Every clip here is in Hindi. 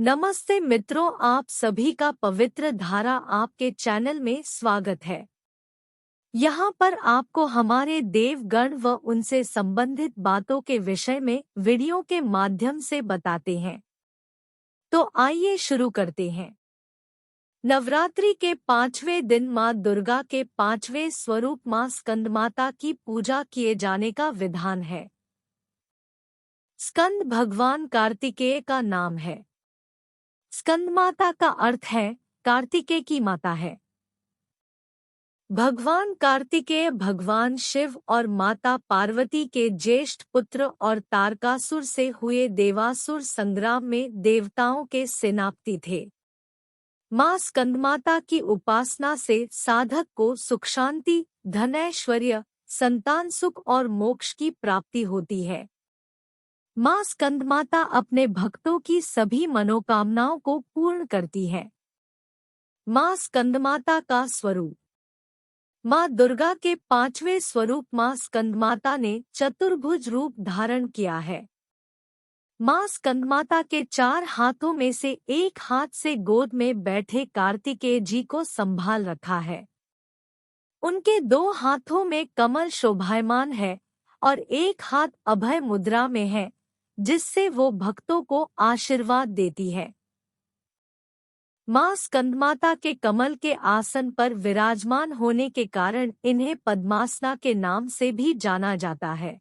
नमस्ते मित्रों, आप सभी का पवित्र धारा आपके चैनल में स्वागत है। यहाँ पर आपको हमारे देवगण व उनसे संबंधित बातों के विषय में वीडियो के माध्यम से बताते हैं। तो आइए शुरू करते हैं। नवरात्रि के 5वें दिन माँ दुर्गा के 5वें स्वरूप माँ स्कंदमाता की पूजा किए जाने का विधान है। स्कंद भगवान कार्तिकेय का नाम है। स्कंदमाता का अर्थ है कार्तिकेय की माता है। भगवान कार्तिकेय भगवान शिव और माता पार्वती के ज्येष्ठ पुत्र और तारकासुर से हुए देवासुर संग्राम में देवताओं के सेनापति थे। माँ स्कंदमाता की उपासना से साधक को सुख शांति, धन ऐश्वर्य, संतान सुख और मोक्ष की प्राप्ति होती है। माँ स्कंदमाता अपने भक्तों की सभी मनोकामनाओं को पूर्ण करती है। माँ स्कंदमाता का स्वरूप। माँ दुर्गा के 5वें स्वरूप माँ स्कंदमाता ने चतुर्भुज रूप धारण किया है। माँ स्कंदमाता के 4 हाथों में से एक हाथ से गोद में बैठे कार्तिकेय जी को संभाल रखा है। उनके 2 हाथों में कमल शोभायमान है और एक हाथ अभय मुद्रा में है, जिससे वो भक्तों को आशीर्वाद देती है। माँ स्कंदमाता के कमल के आसन पर विराजमान होने के कारण इन्हें पद्मासना के नाम से भी जाना जाता है।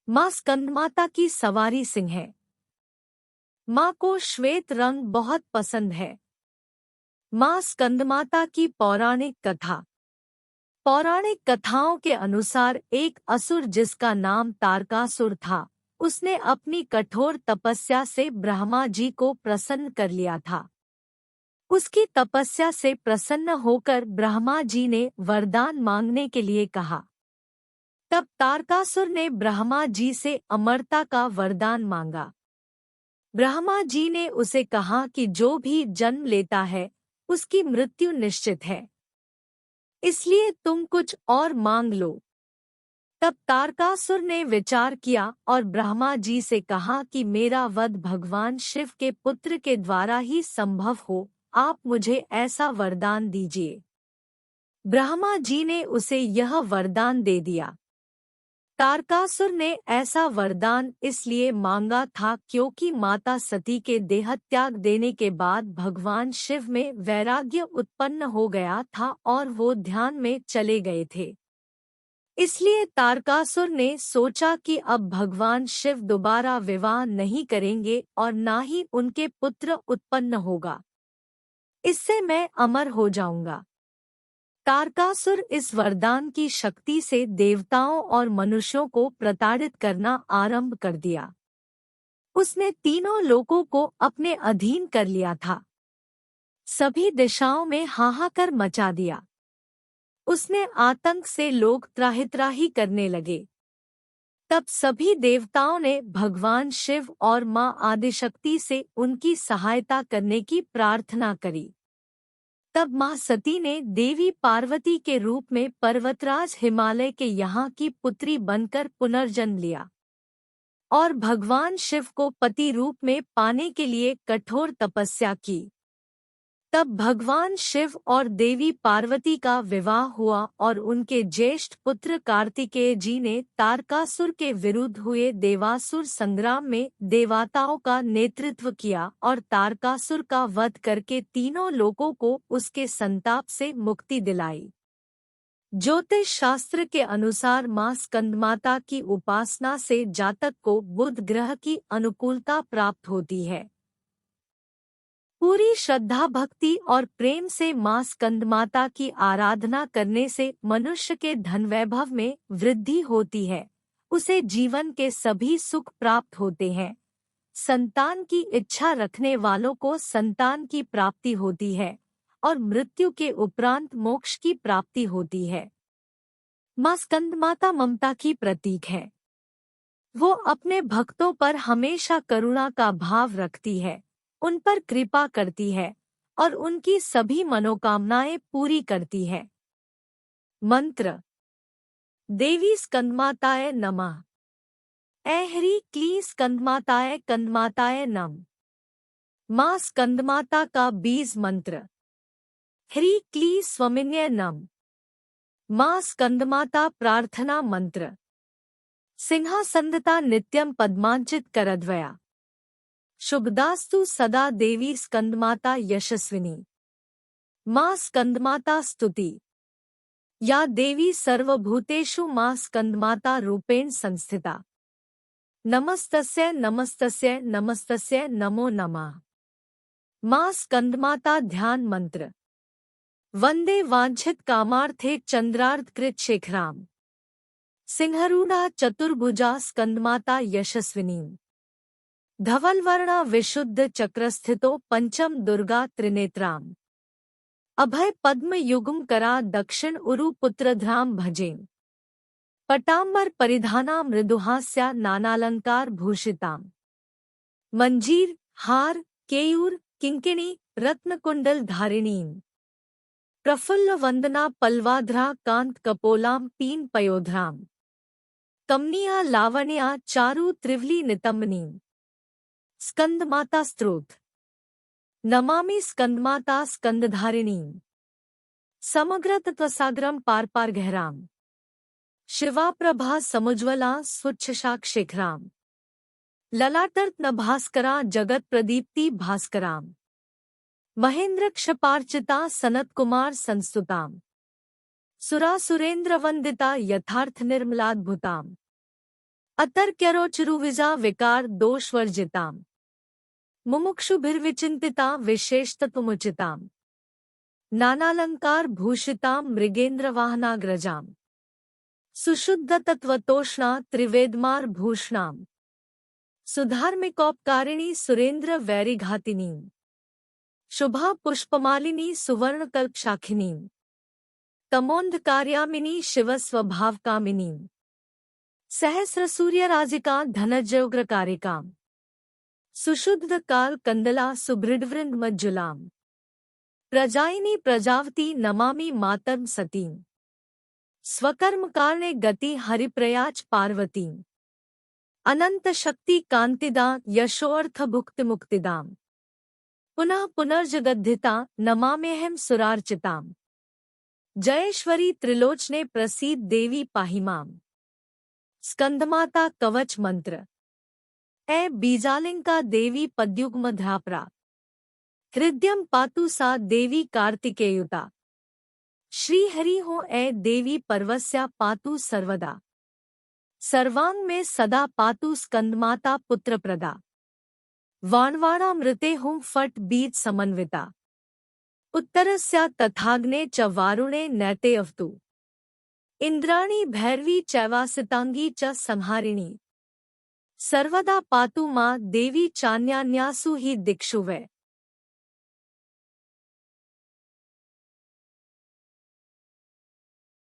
माँ स्कंदमाता की सवारी सिंह है। माँ को श्वेत रंग बहुत पसंद है। माँ स्कंदमाता की पौराणिक कथा। पौराणिक कथाओं के अनुसार एक असुर जिसका नाम तारकासुर था, उसने अपनी कठोर तपस्या से ब्रह्मा जी को प्रसन्न कर लिया था। उसकी तपस्या से प्रसन्न होकर ब्रह्मा जी ने वरदान मांगने के लिए कहा। तब तारकासुर ने ब्रह्मा जी से अमरता का वरदान मांगा। ब्रह्मा जी ने उसे कहा कि जो भी जन्म लेता है उसकी मृत्यु निश्चित है, इसलिए तुम कुछ और मांग लो। तब तारकासुर ने विचार किया और ब्रह्मा जी से कहा कि मेरा वध भगवान शिव के पुत्र के द्वारा ही संभव हो, आप मुझे ऐसा वरदान दीजिए। ब्रह्मा जी ने उसे यह वरदान दे दिया। तारकासुर ने ऐसा वरदान इसलिए मांगा था क्योंकि माता सती के देहत्याग देने के बाद भगवान शिव में वैराग्य उत्पन्न हो गया था और वो ध्यान में चले गए थे। इसलिए तारकासुर ने सोचा कि अब भगवान शिव दोबारा विवाह नहीं करेंगे और ना ही उनके पुत्र उत्पन्न होगा। इससे मैं अमर हो जाऊंगा। तारकासुर इस वरदान की शक्ति से देवताओं और मनुष्यों को प्रताड़ित करना आरंभ कर दिया। उसने तीनों लोकों को अपने अधीन कर लिया था। सभी दिशाओं में हाहाकार मचा दिया। उसने आतंक से लोग त्राहि-त्राहि करने लगे। तब सभी देवताओं ने भगवान शिव और मां आदिशक्ति से उनकी सहायता करने की प्रार्थना करी। तब मां सती ने देवी पार्वती के रूप में पर्वतराज हिमालय के यहाँ की पुत्री बनकर पुनर्जन्म लिया और भगवान शिव को पति रूप में पाने के लिए कठोर तपस्या की। तब भगवान शिव और देवी पार्वती का विवाह हुआ और उनके ज्येष्ठ पुत्र कार्तिकेय जी ने तारकासुर के विरुद्ध हुए देवासुर संग्राम में देवताओं का नेतृत्व किया और तारकासुर का वध करके तीनों लोगों को उसके संताप से मुक्ति दिलाई। ज्योतिष शास्त्र के अनुसार मां स्कंदमाता की उपासना से जातक को बुध ग्रह की अनुकूलता प्राप्त होती है। पूरी श्रद्धा भक्ति और प्रेम से मां स्कंदमाता की आराधना करने से मनुष्य के धन वैभव में वृद्धि होती है, उसे जीवन के सभी सुख प्राप्त होते हैं। संतान की इच्छा रखने वालों को संतान की प्राप्ति होती है और मृत्यु के उपरांत मोक्ष की प्राप्ति होती है। मां स्कंदमाता ममता की प्रतीक है। वो अपने भक्तों पर हमेशा करुणा का भाव रखती है, उन पर कृपा करती है और उनकी सभी मनोकामनाएं पूरी करती है। मंत्र। देवी स्कंदमाताय नमः। ऐ ह्रीं क्लीं स्कंदमाताय कंदमाताय नमः। माँ स्कंदमाता का बीज मंत्र। ह्रीं क्लीं स्वमिन्यै नम। माँ स्कंदमाता प्रार्थना मंत्र। सिंहासनदता नित्यं पद्मांचित करद्वया। शुभदास्तु सदा देवी स्कंदमाता यशस्विनी। माँ स्कंदमाता स्तुति। या देवी सर्वभूतेषु माँ स्कंदमाता रूपेण संस्थिता। नमस्तस्यै नमस्तस्यै नमस्तस्यै नमो नमः। माँ स्कंदमाता ध्यान मंत्र। वंदे वांछित कामार्थे चंद्रार्धकृत शेखराम। सिंहरूढ़ा चतुर्भुजा स्कंदमाता यशस्विनी। धवलवर्णा विशुद्ध चक्रस्थितो पंचम दुर्गा त्रिनेत्राम। अभय पद्म युगम करा दक्षिण उरु पुत्रध्राम भजेम। पटांबर परिधाना मृदुहास्या नानालंकार भूषिताम। मंजीर हार केयूर किंकिणी रत्नकुंडल धारिणीम। प्रफुल्ल वंदना पल्वाध्रा कांत कपोलाम पीन पयोध्राम। कमनिया लावण्या चारु त्रिवली नितंबनीम। स्कंदमाता स्तोत्र। नमामि स्कंदमाता स्कंदधारिणीम। समग्र तत्वसागरम पार पार गहराम। शिवा प्रभा समुज्वला स्वच्छशाक शेखराम। ललाटर्त न भास्करा जगत प्रदीप्ति भास्कराम। महेंद्र क्षपार्चिता सनत कुमार संस्तुताम। सुरासुरेंद्र वंदिता यथार्थ निर्मलाद्भुताम। अतर्क्यरोचरुविजा विकार दोषवर्जिताम। मुमुक्षुभिर्विचिंतिता विशेषतत्वमुचिताम। नानालंकार भूषिताम मृगेंद्र वाहनाग्रजाम। सुशुद्ध तत्वतोष्णा त्रिवेदमार भूषणाम। सुधार्मिकोपकारिणी सुरेंद्र वैरिघातिनीम। शुभा पुष्पमालिनी सुवर्णकल्पशाखिनीम। तमोन्धकार्यामिनी शिवस्वभावकामिनीम। सहस्रसूर्यराजिका धनजयोग्रकारिकाम। सुशुद्ध काल कंदला सुभृडवृंद मज्जुलाम। प्रजायिनी प्रजावती नमामि मातर्म सतीम। स्वकर्म कारणे गति हरिप्रयाच पार्वतीम। अनंत शक्ति कांतिदा यशोअर्थ भुक्ति मुक्तिदाम। पुनः पुनर्जगद्धिता नमाम्यहं सुरार्चिताम। जयेश्वरी त्रिलोचने प्रसीद देवी पाहिमाम। स्कंदमाता कवच मंत्र। ऐ बीजालिंका देवी पद्युग्म ध्रापरा। हृदयम पातु सा देवी कार्तिकेयुता। श्रीहरि हो ऐ देवी पर्वस्या पातु सर्वदा। सर्वांग में सदा पातु स्कंदमाता पुत्रप्रदा। वाणवाणा मृते हुं फट बीज समन्विता। उत्तरस्या तथाग्ने च वारुणे नैते अवतु। इंद्राणी भैरवी चैवासितांगी च संहारिणी। सर्वदा पातु मां देवी चान्यान्यासु ही दिक्षु वै।